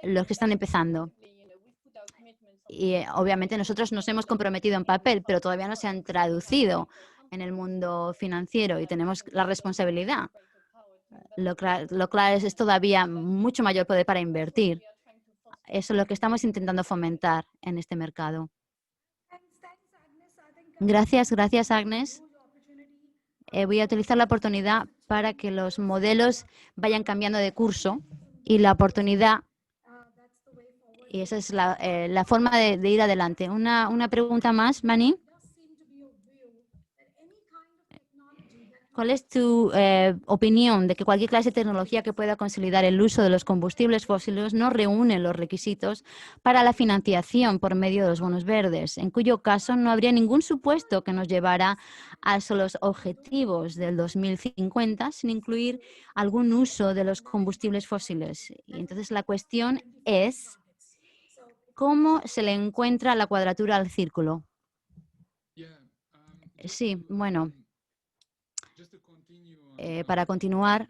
los que están empezando. Y obviamente nosotros nos hemos comprometido en papel, pero todavía no se han traducido en el mundo financiero y tenemos la responsabilidad. Lo claro es todavía mucho mayor poder para invertir. Eso es lo que estamos intentando fomentar en este mercado. Gracias, Agnes. Voy a utilizar la oportunidad para que los modelos vayan cambiando de curso y la oportunidad. Y esa es la forma de ir adelante. Una pregunta más, Mani. ¿Cuál es tu opinión de que cualquier clase de tecnología que pueda consolidar el uso de los combustibles fósiles no reúne los requisitos para la financiación por medio de los bonos verdes, en cuyo caso no habría ningún supuesto que nos llevara a los objetivos del 2050 sin incluir algún uso de los combustibles fósiles? Y entonces la cuestión es, ¿cómo se le encuentra la cuadratura al círculo? Sí, bueno. Para continuar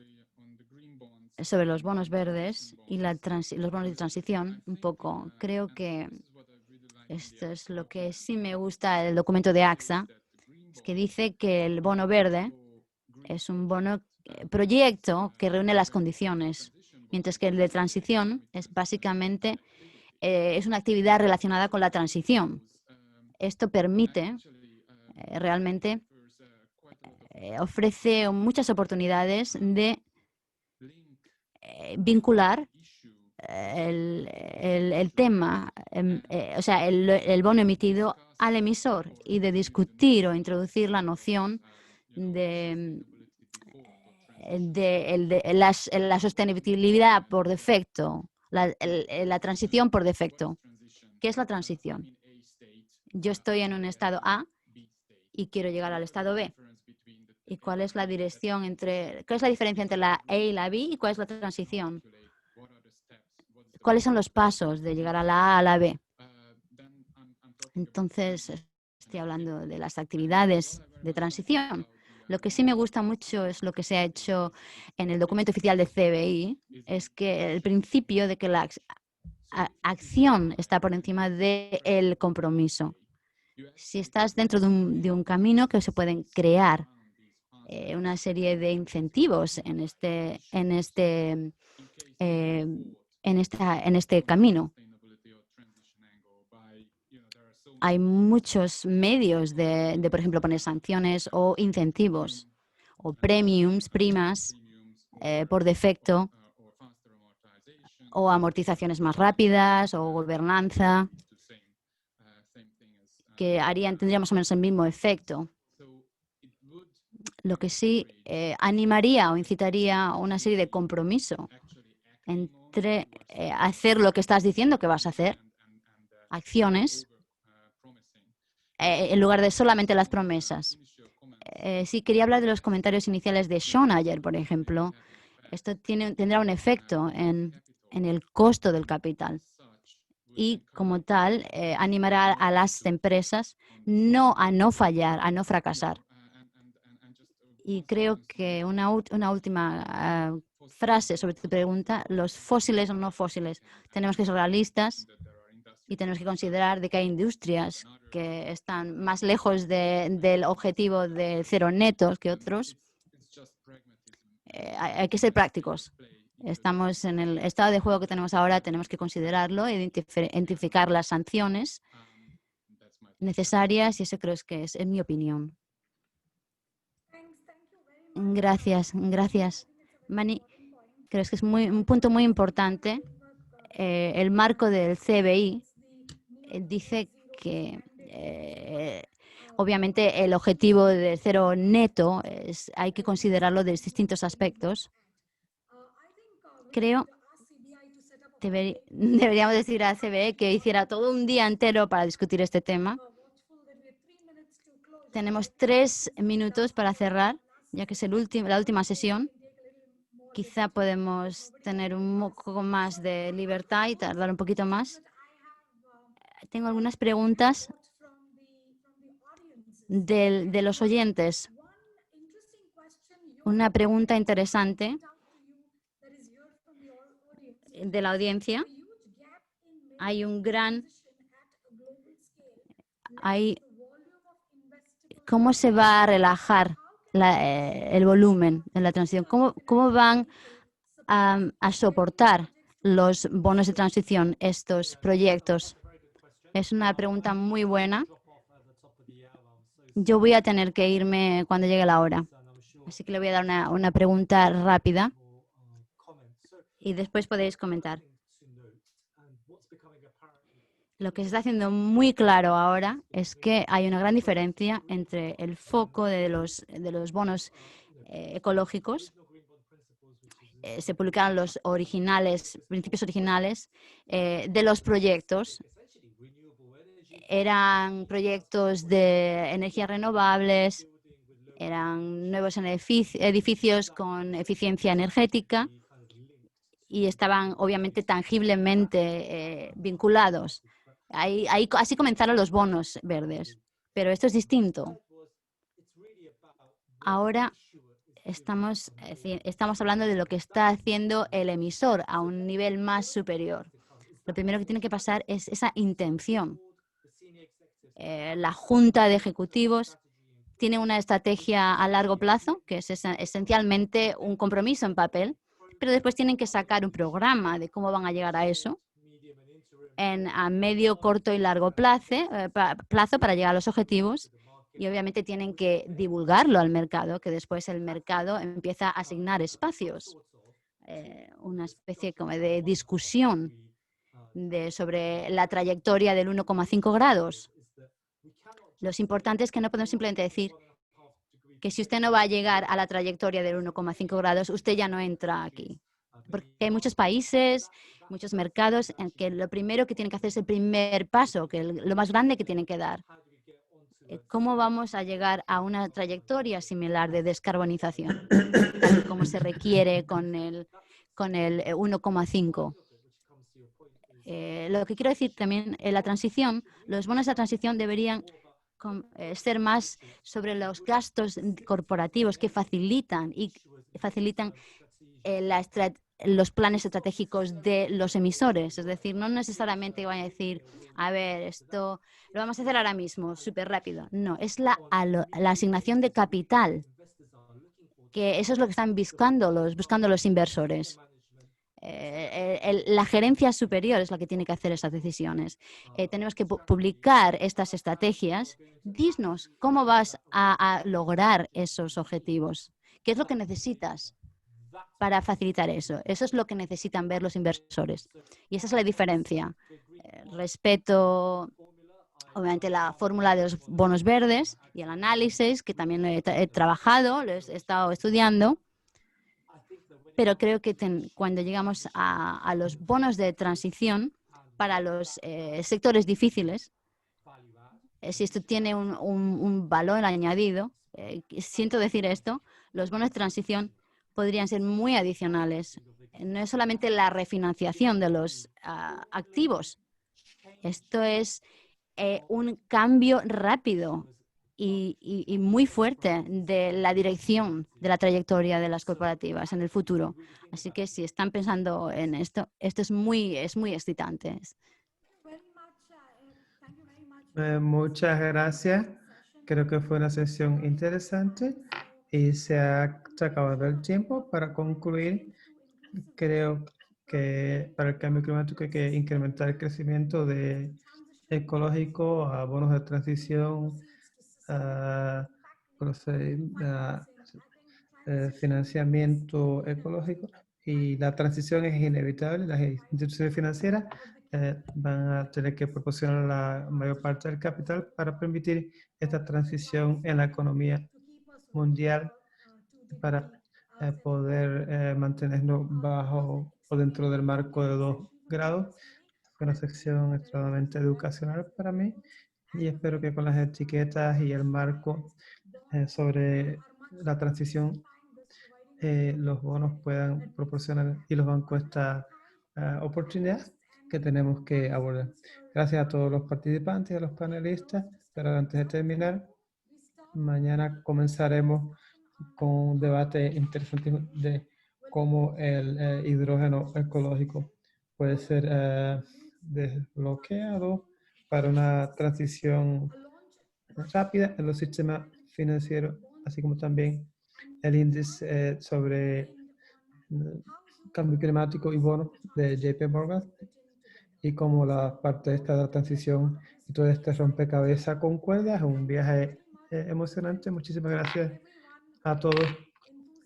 sobre los bonos verdes y los bonos de transición, un poco, creo que esto es lo que sí me gusta del documento de AXA, es que dice que el bono verde es un proyecto que reúne las condiciones, mientras que el de transición es básicamente es una actividad relacionada con la transición. esto permite realmente ofrece muchas oportunidades de vincular el tema, o sea, el bono emitido al emisor y de discutir o introducir la noción de la sostenibilidad por defecto, la transición por defecto. ¿Qué es la transición? Yo estoy en un estado A y quiero llegar al estado B. ¿Y cuál es la dirección cuál es la diferencia entre la A y la B y cuál es la transición? ¿Cuáles son los pasos de llegar a la A a la B? Entonces, estoy hablando de las actividades de transición. Lo que sí me gusta mucho es lo que se ha hecho en el documento oficial de CBI, es que el principio de que la acción está por encima del compromiso. Si estás dentro de un camino, que se pueden crear una serie de incentivos en este camino. Hay muchos medios de, por ejemplo, poner sanciones o incentivos o primas por defecto o amortizaciones más rápidas o gobernanza que tendría más o menos el mismo efecto. Lo que sí animaría o incitaría a una serie de compromiso entre hacer lo que estás diciendo que vas a hacer, acciones, en lugar de solamente las promesas. Sí, quería hablar de los comentarios iniciales de Sean ayer, por ejemplo. Esto tendrá un efecto en el costo del capital y, como tal, animará a las empresas a no fallar, a no fracasar. Y creo que una última frase sobre tu pregunta, los fósiles o no fósiles. Tenemos que ser realistas y tenemos que considerar de que hay industrias que están más lejos del objetivo de cero netos que otros. Hay que ser prácticos. Estamos en el estado de juego que tenemos ahora, tenemos que considerarlo, identificar las sanciones necesarias y eso creo que es mi opinión. Gracias. Mani, creo que es un punto muy importante. El marco del CBI dice que obviamente el objetivo de cero neto hay que considerarlo de distintos aspectos. Creo deberíamos decir a CBE que hiciera todo un día entero para discutir este tema. Tenemos 3 minutos para cerrar, ya que es la última sesión. Quizá podemos tener un poco más de libertad y tardar un poquito más. Tengo algunas preguntas de los oyentes. Una pregunta interesante de la audiencia. ¿Cómo se va a relajar el volumen en la transición? ¿Cómo van a soportar los bonos de transición estos proyectos? Es una pregunta muy buena. Yo voy a tener que irme cuando llegue la hora, así que le voy a dar una pregunta rápida y después podéis comentar. Lo que se está haciendo muy claro ahora es que hay una gran diferencia entre el foco de los bonos ecológicos. Se publicaron los principios originales de los proyectos. Eran proyectos de energías renovables, eran nuevos edificios con eficiencia energética y estaban obviamente tangiblemente vinculados. Así comenzaron los bonos verdes, pero esto es distinto. Ahora estamos hablando de lo que está haciendo el emisor a un nivel más superior. Lo primero que tiene que pasar es esa intención. La Junta de Ejecutivos tiene una estrategia a largo plazo, que es esencialmente un compromiso en papel, pero después tienen que sacar un programa de cómo van a llegar a eso a medio, corto y largo plazo para llegar a los objetivos, y obviamente tienen que divulgarlo al mercado, que después el mercado empieza a asignar espacios, una especie como de discusión sobre la trayectoria del 1,5 grados. Lo importante es que no podemos simplemente decir que si usted no va a llegar a la trayectoria del 1,5 grados, usted ya no entra aquí. Porque hay muchos países, muchos mercados en que lo primero que tienen que hacer es el primer paso, lo más grande que tienen que dar. ¿Cómo vamos a llegar a una trayectoria similar de descarbonización, tal y como se requiere con el 1,5? Lo que quiero decir también, la transición, los bonos de transición deberían ser más sobre los gastos corporativos que facilitan los planes estratégicos de los emisores. Es decir, no necesariamente van a decir, a ver, esto lo vamos a hacer ahora mismo, súper rápido. No, es la asignación de capital, que eso es lo que están buscando los inversores. La gerencia superior es la que tiene que hacer esas decisiones. Tenemos que publicar estas estrategias. Dinos cómo vas a lograr esos objetivos. ¿Qué es lo que necesitas para facilitar eso? Eso es lo que necesitan ver los inversores. Y esa es la diferencia. Respeto, obviamente, la fórmula de los bonos verdes y el análisis, que también he trabajado, lo he estado estudiando. Pero creo que cuando llegamos a los bonos de transición para los sectores difíciles, si esto tiene un valor añadido, siento decir esto, los bonos de transición podrían ser muy adicionales. No es solamente la refinanciación de los activos. Esto es un cambio rápido y muy fuerte de la dirección de la trayectoria de las corporativas en el futuro. Así que si están pensando en esto es muy excitante. Muchas gracias. Creo que fue una sesión interesante y se ha acabado el tiempo. Para concluir, creo que para el cambio climático hay que incrementar el crecimiento ecológico a bonos de transición, financiamiento ecológico, y la transición es inevitable. Las instituciones financieras van a tener que proporcionar la mayor parte del capital para permitir esta transición en la economía mundial, para poder mantenernos bajo o dentro del marco de 2 grados. Fue una sección extremadamente educacional para mí y espero que con las etiquetas y el marco sobre la transición, los bonos puedan proporcionar y los bancos esta oportunidad que tenemos que abordar. Gracias a todos los participantes y a los panelistas. Pero antes de terminar, mañana comenzaremos con un debate interesante de cómo el hidrógeno ecológico puede ser desbloqueado para una transición rápida en los sistemas financieros, así como también el índice sobre cambio climático y bonos de JP Morgan, y como la parte esta de la transición y todo este rompecabezas concuerda. Es un viaje emocionante. Muchísimas gracias a todos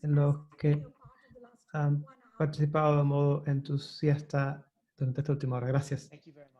los que han participado de modo entusiasta durante esta última hora. Gracias. Thank you very much.